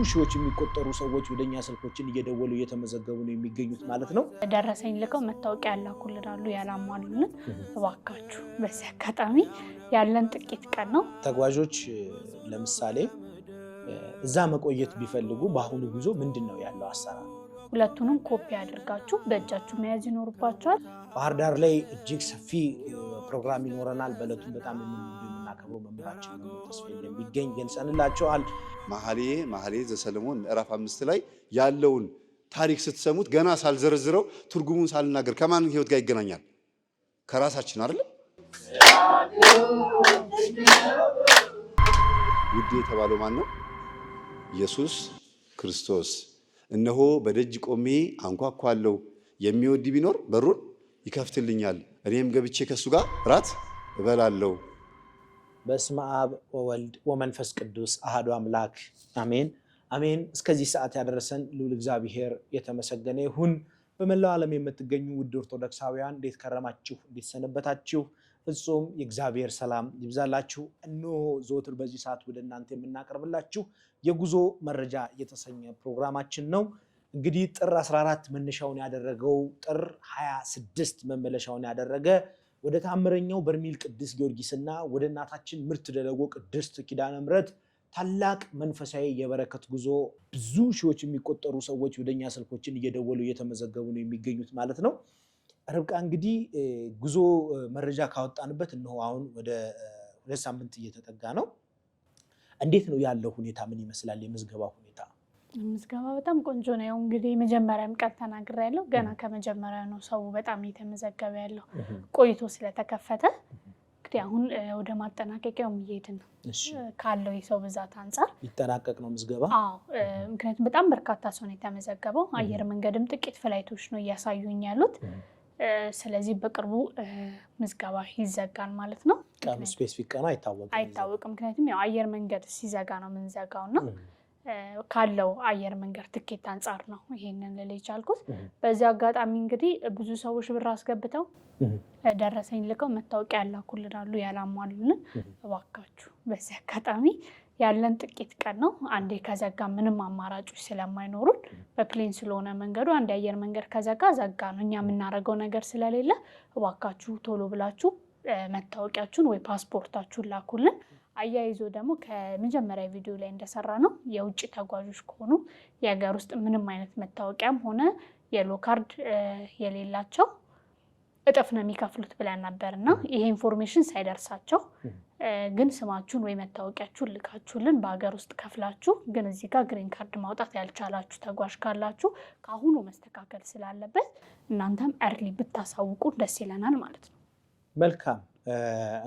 ሺዎች የሚቆጠሩ ሰዎች ወደኛ ስልኮችን እየደወሉ እየተመዘገቡ ነው የሚገኙት ማለት ነው። ደረሰኝ ልከው መታወቂያ ያላኩልናሉ ያላሟሉልን እባካችሁ በዚህ አጋጣሚ ያለን ጥቂት ቀን ነው። ተጓዦች ለምሳሌ እዛ መቆየት ቢፈልጉ በአሁኑ ጉዞ ምንድነው ያለው አሰራር? ሁለቱንም ኮፒ አድርጋችሁ በእጃችሁ መያዝ ይኖርባችኋል። ባህር ዳር ላይ እጅግ ሰፊ ፕሮግራም ይኖረናል። በእለቱም በጣም የምናከብረው መምህራችን ተስፋ እንደሚገኝ ገልጸንላችኋል። መኃልየ ዘሰሎሞን ምዕራፍ 5 ላይ ያለውን ታሪክ ስትሰሙት ገና ሳልዘረዝረው ትርጉሙን ሳልናገር ከማን ህይወት ጋር ይገናኛል? ከራሳችን አይደል? ውድ የተባለው ማን ነው? ኢየሱስ ክርስቶስ። እነሆ በደጅ ቆሜ አንኳኳለሁ፣ የሚወድ ቢኖር በሩን ይከፍትልኛል፣ እኔም ገብቼ ከሱ ጋር ራት እበላለሁ። በስመ አብ ወወልድ ወመንፈስ ቅዱስ አሐዱ አምላክ አሜን አሜን። እስከዚህ ሰዓት ያደረሰን ልዑል እግዚአብሔር የተመሰገነ ይሁን። በመላው ዓለም የምትገኙ ውድ ኦርቶዶክሳውያን እንዴት ከረማችሁ? እንዴት ሰነበታችሁ? ፍጹም የእግዚአብሔር ሰላም ይብዛላችሁ። እነሆ ዘወትር በዚህ ሰዓት ወደ እናንተ የምናቀርብላችሁ የጉዞ መረጃ የተሰኘ ፕሮግራማችን ነው። እንግዲህ ጥር 14 መነሻውን ያደረገው ጥር 26 መመለሻውን ያደረገ ወደ ታምረኛው በርሜል ቅዱስ ጊዮርጊስና ወደ እናታችን ምርት ደለጎ ቅድስት ኪዳነ ምሕረት ታላቅ መንፈሳዊ የበረከት ጉዞ ብዙ ሺዎች የሚቆጠሩ ሰዎች ወደኛ ስልኮችን እየደወሉ እየተመዘገቡ ነው የሚገኙት ማለት ነው። ርብቃ እንግዲህ ጉዞ መረጃ ካወጣንበት እነሆ አሁን ወደ 2 ሳምንት እየተጠጋ ነው። እንዴት ነው ያለው ሁኔታ? ምን ይመስላል የምዝገባ ሁኔታ? ምዝገባ በጣም ቆንጆ ነው። እንግዲህ መጀመሪያም ቀን ተናግሬያለሁ። ገና ከመጀመሪያ ነው ሰው በጣም እየተመዘገበ ያለው ቆይቶ ስለተከፈተ። እንግዲህ አሁን ወደ ማጠናቀቂያው እየሄድን ነው ካለው የሰው ብዛት አንፃር። ሊጠናቀቅ ነው ምዝገባ? አዎ፣ ምክንያቱም በጣም በርካታ ሰው ነው የተመዘገበው። አየር መንገድም ጥቂት ፍላይቶች ነው እያሳዩኝ ያሉት። ስለዚህ በቅርቡ ምዝገባ ይዘጋል ማለት ነው። ቀኑ ስፔሲፊክ ቀኑ አይታወቅም። ምክንያቱም ያው አየር መንገድ ሲዘጋ ነው የምንዘጋውና ካለው አየር መንገድ ትኬት አንፃር ነው ይሄንን ልል የቻልኩት። በዚህ አጋጣሚ እንግዲህ ብዙ ሰዎች ብር አስገብተው ደረሰኝ ልከው መታወቂያ ያላኩልናሉ ያላሟሉልን እባካችሁ በዚህ አጋጣሚ ያለን ጥቂት ቀን ነው። አንዴ ከዘጋ ምንም አማራጮች ስለማይኖሩን በፕሌን ስለሆነ መንገዱ አንድ አየር መንገድ ከዘጋ ዘጋ ነው። እኛ የምናደርገው ነገር ስለሌለ እባካችሁ ቶሎ ብላችሁ መታወቂያችሁን ወይ ፓስፖርታችሁን ላኩልን። አያይዞ ደግሞ ከመጀመሪያ ቪዲዮ ላይ እንደሰራ ነው የውጭ ተጓዦች ከሆኑ የሀገር ውስጥ ምንም አይነት መታወቂያም ሆነ የሎ ካርድ የሌላቸው እጥፍ ነው የሚከፍሉት ብለን ነበርና ይሄ ኢንፎርሜሽን ሳይደርሳቸው ግን ስማችሁን ወይ መታወቂያችሁን ልካችሁልን በሀገር ውስጥ ከፍላችሁ ግን እዚህ ጋር ግሪን ካርድ ማውጣት ያልቻላችሁ ተጓዥ ካላችሁ ከአሁኑ መስተካከል ስላለበት እናንተም እርሊ ብታሳውቁ ደስ ይለናል ማለት ነው። መልካም።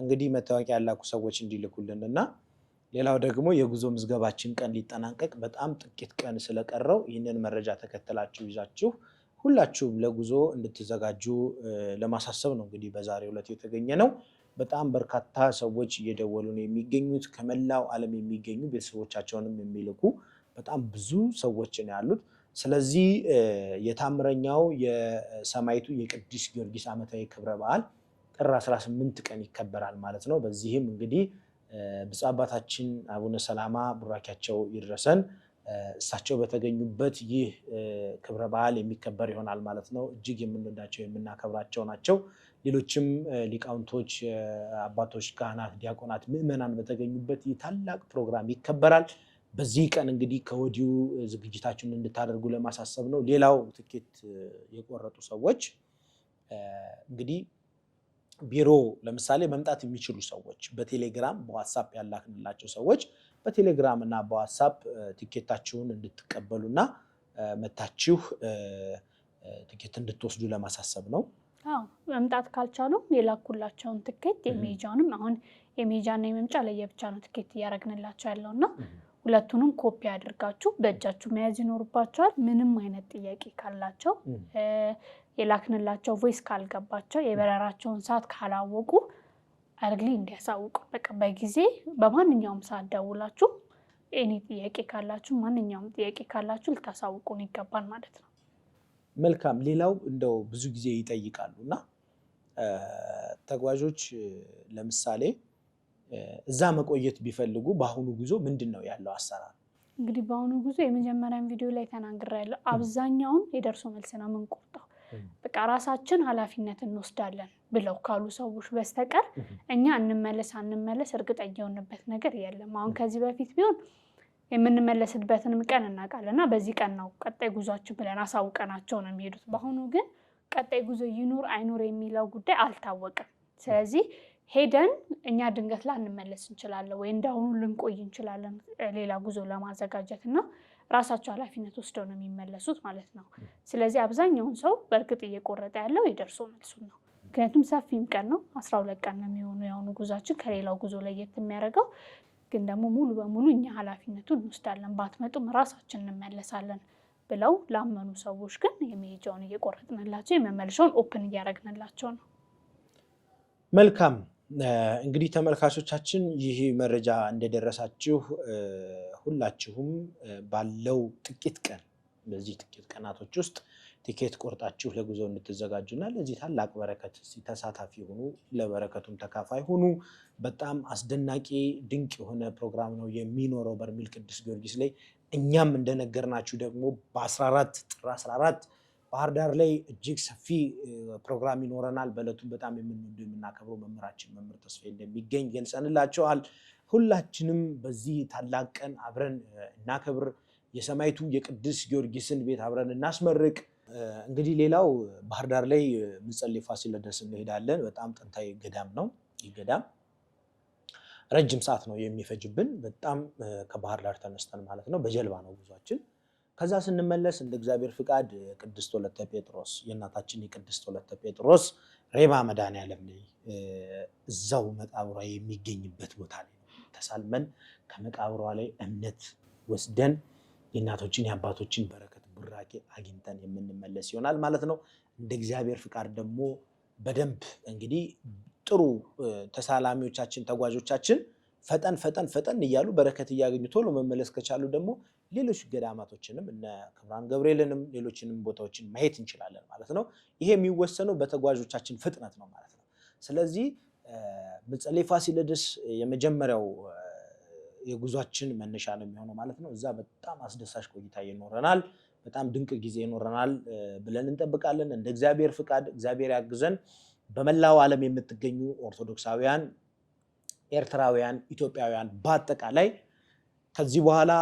እንግዲህ መታወቂያ ያላኩ ሰዎች እንዲልኩልን እና ሌላው ደግሞ የጉዞ ምዝገባችን ቀን ሊጠናቀቅ በጣም ጥቂት ቀን ስለቀረው ይህንን መረጃ ተከተላችሁ ይዛችሁ ሁላችሁም ለጉዞ እንድትዘጋጁ ለማሳሰብ ነው እንግዲህ በዛሬው ዕለት የተገኘ ነው። በጣም በርካታ ሰዎች እየደወሉ ነው የሚገኙት። ከመላው ዓለም የሚገኙ ቤተሰቦቻቸውንም የሚልኩ በጣም ብዙ ሰዎች ነው ያሉት። ስለዚህ የታምረኛው የሰማዕቱ የቅዱስ ጊዮርጊስ ዓመታዊ ክብረ በዓል ጥር 18 ቀን ይከበራል ማለት ነው። በዚህም እንግዲህ ብፁዕ አባታችን አቡነ ሰላማ ቡራኪያቸው ይድረሰን እሳቸው በተገኙበት ይህ ክብረ በዓል የሚከበር ይሆናል ማለት ነው። እጅግ የምንወዳቸው የምናከብራቸው ናቸው። ሌሎችም ሊቃውንቶች፣ አባቶች፣ ካህናት፣ ዲያቆናት፣ ምዕመናን በተገኙበት ይህ ታላቅ ፕሮግራም ይከበራል። በዚህ ቀን እንግዲህ ከወዲሁ ዝግጅታችሁን እንድታደርጉ ለማሳሰብ ነው። ሌላው ትኬት የቆረጡ ሰዎች እንግዲህ ቢሮ ለምሳሌ መምጣት የሚችሉ ሰዎች በቴሌግራም በዋትሳፕ ያላክንላቸው ሰዎች በቴሌግራም እና በዋትሳፕ ቲኬታችሁን እንድትቀበሉና መታችሁ ቲኬት እንድትወስዱ ለማሳሰብ ነው። መምጣት ካልቻሉ የላኩላቸውን ቲኬት የሜጃንም አሁን የሜጃና የመምጫ ለየብቻ ነው ቲኬት እያደረግንላቸው ያለውና ሁለቱንም ኮፒ አድርጋችሁ በእጃችሁ መያዝ ይኖርባቸዋል። ምንም አይነት ጥያቄ ካላቸው የላክንላቸው ቮይስ ካልገባቸው የበረራቸውን ሰዓት ካላወቁ አርግሊ እንዲያሳውቁ በቃ በጊዜ በማንኛውም ሰዓት ደውላችሁ ኤኒ ጥያቄ ካላችሁ ማንኛውም ጥያቄ ካላችሁ ልታሳውቁን ይገባል ማለት ነው። መልካም። ሌላው እንደው ብዙ ጊዜ ይጠይቃሉና ተጓዦች ለምሳሌ እዛ መቆየት ቢፈልጉ በአሁኑ ጉዞ ምንድነው ያለው አሰራር? እንግዲህ በአሁኑ ጉዞ የመጀመሪያውን ቪዲዮ ላይ ተናግሬያለሁ። አብዛኛውን የደርሶ መልስ ነው የምንቆርጠው። በቃ ራሳችን ኃላፊነት እንወስዳለን ብለው ካሉ ሰዎች በስተቀር እኛ እንመለስ እርግጠኛ የሆንበት ነገር የለም። አሁን ከዚህ በፊት ቢሆን የምንመለስበትንም ቀን እናውቃለን እና በዚህ ቀን ነው ቀጣይ ጉዟችን ብለን አሳውቀናቸው ነው የሚሄዱት። በአሁኑ ግን ቀጣይ ጉዞ ይኑር አይኑር የሚለው ጉዳይ አልታወቀም። ስለዚህ ሄደን እኛ ድንገት ላንመለስ እንችላለን ወይ እንዳሁኑ ልንቆይ እንችላለን ሌላ ጉዞ ለማዘጋጀት እና ራሳቸው ኃላፊነት ወስደው ነው የሚመለሱት ማለት ነው። ስለዚህ አብዛኛውን ሰው በእርግጥ እየቆረጠ ያለው የደርሶ መልሱን ነው። ምክንያቱም ሰፊም ቀን ነው፣ 12 ቀን ነው የሚሆነው የአሁኑ ጉዟችን። ከሌላው ጉዞ ለየት የሚያደርገው ግን ደግሞ ሙሉ በሙሉ እኛ ኃላፊነቱን እንወስዳለን፣ ባትመጡም ራሳችን እንመለሳለን ብለው ላመኑ ሰዎች ግን የመሄጃውን እየቆረጥንላቸው የመመለሻውን ኦፕን እያደረግንላቸው ነው። መልካም እንግዲህ ተመልካቾቻችን ይህ መረጃ እንደደረሳችሁ ሁላችሁም ባለው ጥቂት ቀን በዚህ ጥቂት ቀናቶች ውስጥ ቲኬት ቆርጣችሁ ለጉዞ እንድትዘጋጁና ለዚህ ታላቅ በረከት ተሳታፊ ሁኑ፣ ለበረከቱም ተካፋይ ሁኑ። በጣም አስደናቂ ድንቅ የሆነ ፕሮግራም ነው የሚኖረው በርሜል ቅዱስ ጊዮርጊስ ላይ። እኛም እንደነገርናችሁ ደግሞ በ14 ጥር 14 ባህር ዳር ላይ እጅግ ሰፊ ፕሮግራም ይኖረናል። በዕለቱም በጣም የምንወደው የምናከብረው መምህራችን መምህር ተስፋዬ እንደሚገኝ ገልጸንላቸዋል። ሁላችንም በዚህ ታላቅ ቀን አብረን እናከብር፣ የሰማዕቱ የቅዱስ ጊዮርጊስን ቤት አብረን እናስመርቅ። እንግዲህ ሌላው ባህር ዳር ላይ ምጸሌ ፋሲለደስ እንሄዳለን። በጣም ጥንታዊ ገዳም ነው። ይህ ገዳም ረጅም ሰዓት ነው የሚፈጅብን። በጣም ከባህር ዳር ተነስተን ማለት ነው በጀልባ ነው ጉዟችን። ከዛ ስንመለስ እንደ እግዚአብሔር ፍቃድ ቅድስት ወለተ ጴጥሮስ የእናታችን የቅድስት ወለተ ጴጥሮስ ሬማ መድኃኔዓለም ላይ እዛው መቃብሯ የሚገኝበት ቦታ ላይ ተሳልመን ከመቃብሯ ላይ እምነት ወስደን የእናቶችን የአባቶችን በረከት ቡራኬ አግኝተን የምንመለስ ይሆናል ማለት ነው። እንደ እግዚአብሔር ፍቃድ ደግሞ በደንብ እንግዲህ ጥሩ ተሳላሚዎቻችን ተጓዦቻችን ፈጠን እያሉ በረከት እያገኙ ቶሎ መመለስ ከቻሉ ደግሞ ሌሎች ገዳማቶችንም እነ ክብራን ገብርኤልንም ሌሎችንም ቦታዎችን ማየት እንችላለን ማለት ነው። ይሄ የሚወሰነው በተጓዦቻችን ፍጥነት ነው ማለት ነው። ስለዚህ ምጸሌ ፋሲለደስ የመጀመሪያው የጉዟችን መነሻ ነው የሚሆነው ማለት ነው። እዛ በጣም አስደሳች ቆይታ ይኖረናል፣ በጣም ድንቅ ጊዜ ይኖረናል ብለን እንጠብቃለን። እንደ እግዚአብሔር ፍቃድ እግዚአብሔር ያግዘን። በመላው ዓለም የምትገኙ ኦርቶዶክሳውያን፣ ኤርትራውያን፣ ኢትዮጵያውያን በአጠቃላይ ከዚህ በኋላ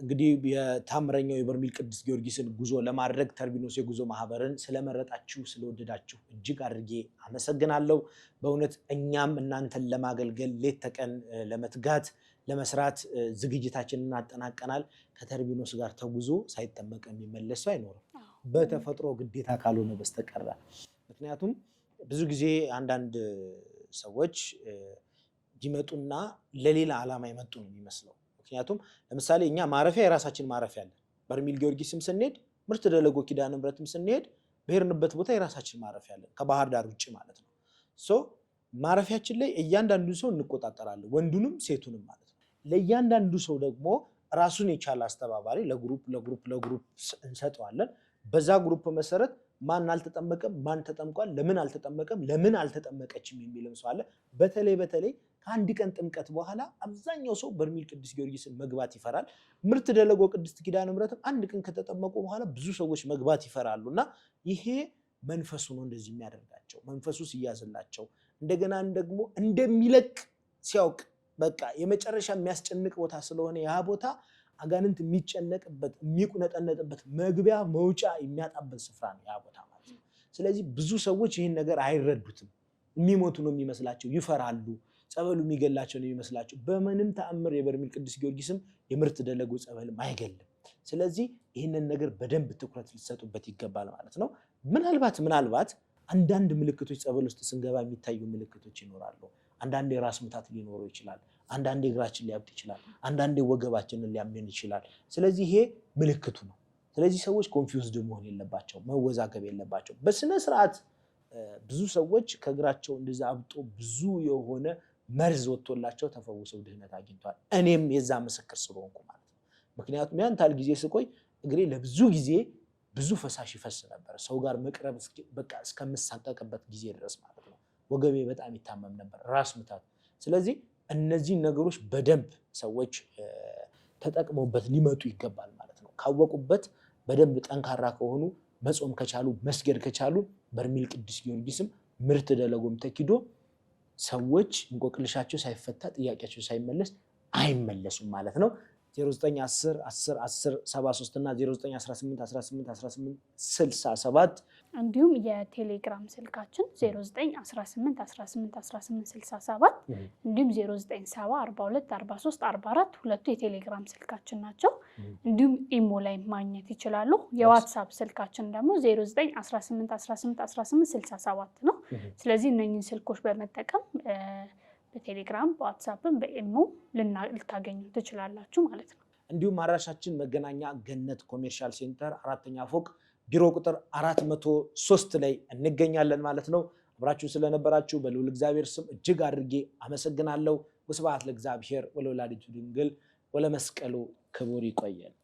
እንግዲህ የታምረኛው የበርሜል ቅዱስ ጊዮርጊስን ጉዞ ለማድረግ ተርቢኖስ የጉዞ ማህበርን ስለመረጣችሁ ስለወደዳችሁ እጅግ አድርጌ አመሰግናለሁ። በእውነት እኛም እናንተን ለማገልገል ሌት ተቀን ለመትጋት ለመስራት ዝግጅታችንን አጠናቀናል። ከተርቢኖስ ጋር ተጉዞ ሳይጠመቅ የሚመለስ ሰው አይኖርም በተፈጥሮ ግዴታ ካልሆነ በስተቀር። ምክንያቱም ብዙ ጊዜ አንዳንድ ሰዎች ይመጡና ለሌላ ዓላማ የመጡ ነው የሚመስለው። ምክንያቱም ለምሳሌ እኛ ማረፊያ የራሳችን ማረፊያ አለን። በርሜል ጊዮርጊስም ስንሄድ ምርት ደለጎ ኪዳነ ምሕረትም ስንሄድ በሄድንበት ቦታ የራሳችን ማረፊያ አለን፣ ከባህር ዳር ውጭ ማለት ነው። ማረፊያችን ላይ እያንዳንዱ ሰው እንቆጣጠራለን፣ ወንዱንም ሴቱንም ማለት ነው። ለእያንዳንዱ ሰው ደግሞ ራሱን የቻለ አስተባባሪ ለግሩፕ እንሰጠዋለን። በዛ ግሩፕ መሰረት ማን አልተጠመቀም፣ ማን ተጠምቋል፣ ለምን አልተጠመቀም፣ ለምን አልተጠመቀችም የሚልም ሰው አለ። በተለይ ከአንድ ቀን ጥምቀት በኋላ አብዛኛው ሰው በርሜል ቅዱስ ጊዮርጊስን መግባት ይፈራል። ምርት ደለጎ ቅድስት ኪዳነ ምሕረትም አንድ ቀን ከተጠመቁ በኋላ ብዙ ሰዎች መግባት ይፈራሉ እና ይሄ መንፈሱ ነው እንደዚህ የሚያደርጋቸው። መንፈሱ ሲያዝላቸው እንደገና ደግሞ እንደሚለቅ ሲያውቅ በቃ የመጨረሻ የሚያስጨንቅ ቦታ ስለሆነ ያ ቦታ አጋንንት የሚጨነቅበት የሚቁነጠነጥበት መግቢያ መውጫ የሚያጣበት ስፍራ ነው ያ ቦታ ማለት ነው። ስለዚህ ብዙ ሰዎች ይህን ነገር አይረዱትም። የሚሞቱ ነው የሚመስላቸው፣ ይፈራሉ። ጸበሉ የሚገላቸው ነው የሚመስላቸው። በምንም ተአምር የበርሜል ቅዱስ ጊዮርጊስም የምርት ደለጎ ጸበልም አይገልም። ስለዚህ ይህንን ነገር በደንብ ትኩረት ሊሰጡበት ይገባል ማለት ነው። ምናልባት አንዳንድ ምልክቶች ጸበል ውስጥ ስንገባ የሚታዩ ምልክቶች ይኖራሉ። አንዳንዴ ራስ ምታት ሊኖረው ይችላል። አንዳንዴ እግራችን ሊያብጥ ይችላል። አንዳንዴ ወገባችንን ሊያመን ይችላል። ስለዚህ ይሄ ምልክቱ ነው። ስለዚህ ሰዎች ኮንፊውዝድ መሆን የለባቸው፣ መወዛገብ የለባቸው። በስነ ስርዓት ብዙ ሰዎች ከእግራቸው እንደዛ አብጦ ብዙ የሆነ መርዝ ወጥቶላቸው ተፈውሰው ድህነት አግኝተዋል። እኔም የዛ ምስክር ስለሆንኩ ማለት ነው። ምክንያቱም ያን ታህል ጊዜ ስቆይ እግሬ ለብዙ ጊዜ ብዙ ፈሳሽ ይፈስ ነበር። ሰው ጋር መቅረብ በቃ እስከምሳቀቅበት ጊዜ ድረስ ማለት ነው። ወገቤ በጣም ይታመም ነበር፣ ራስ ምታት። ስለዚህ እነዚህ ነገሮች በደንብ ሰዎች ተጠቅመውበት ሊመጡ ይገባል ማለት ነው። ካወቁበት በደንብ ጠንካራ ከሆኑ መጾም ከቻሉ መስገድ ከቻሉ በርሜል ቅዱስ ጊዮርጊስም ምርት ደለጎም ተኪዶ ሰዎች እንቆቅልሻቸው ሳይፈታ ጥያቄያቸው ሳይመለስ አይመለሱም ማለት ነው። 0910 10 10 73 እና 0918 18 18 67 እንዲሁም የቴሌግራም ስልካችን 0918 18 18 67 እንዲሁም 0970 42 43 44 ሁለቱ የቴሌግራም ስልካችን ናቸው። እንዲሁም ኢሞ ላይ ማግኘት ይችላሉ። የዋትስአፕ ስልካችን ደግሞ 0918 18 18 67 ነው። ስለዚህ እነኚህን ስልኮች በመጠቀም በቴሌግራም በዋትስአፕም በኢሞ ልታገኙ ትችላላችሁ ማለት ነው። እንዲሁም አድራሻችን መገናኛ ገነት ኮሜርሻል ሴንተር 4ኛ ፎቅ ቢሮ ቁጥር 403 ላይ እንገኛለን ማለት ነው። አብራችሁ ስለነበራችሁ በልዑል እግዚአብሔር ስም እጅግ አድርጌ አመሰግናለሁ። ወስብሐት ለእግዚአብሔር ወለወላዲቱ ድንግል ወለመስቀሉ ክቡር። ይቆየን።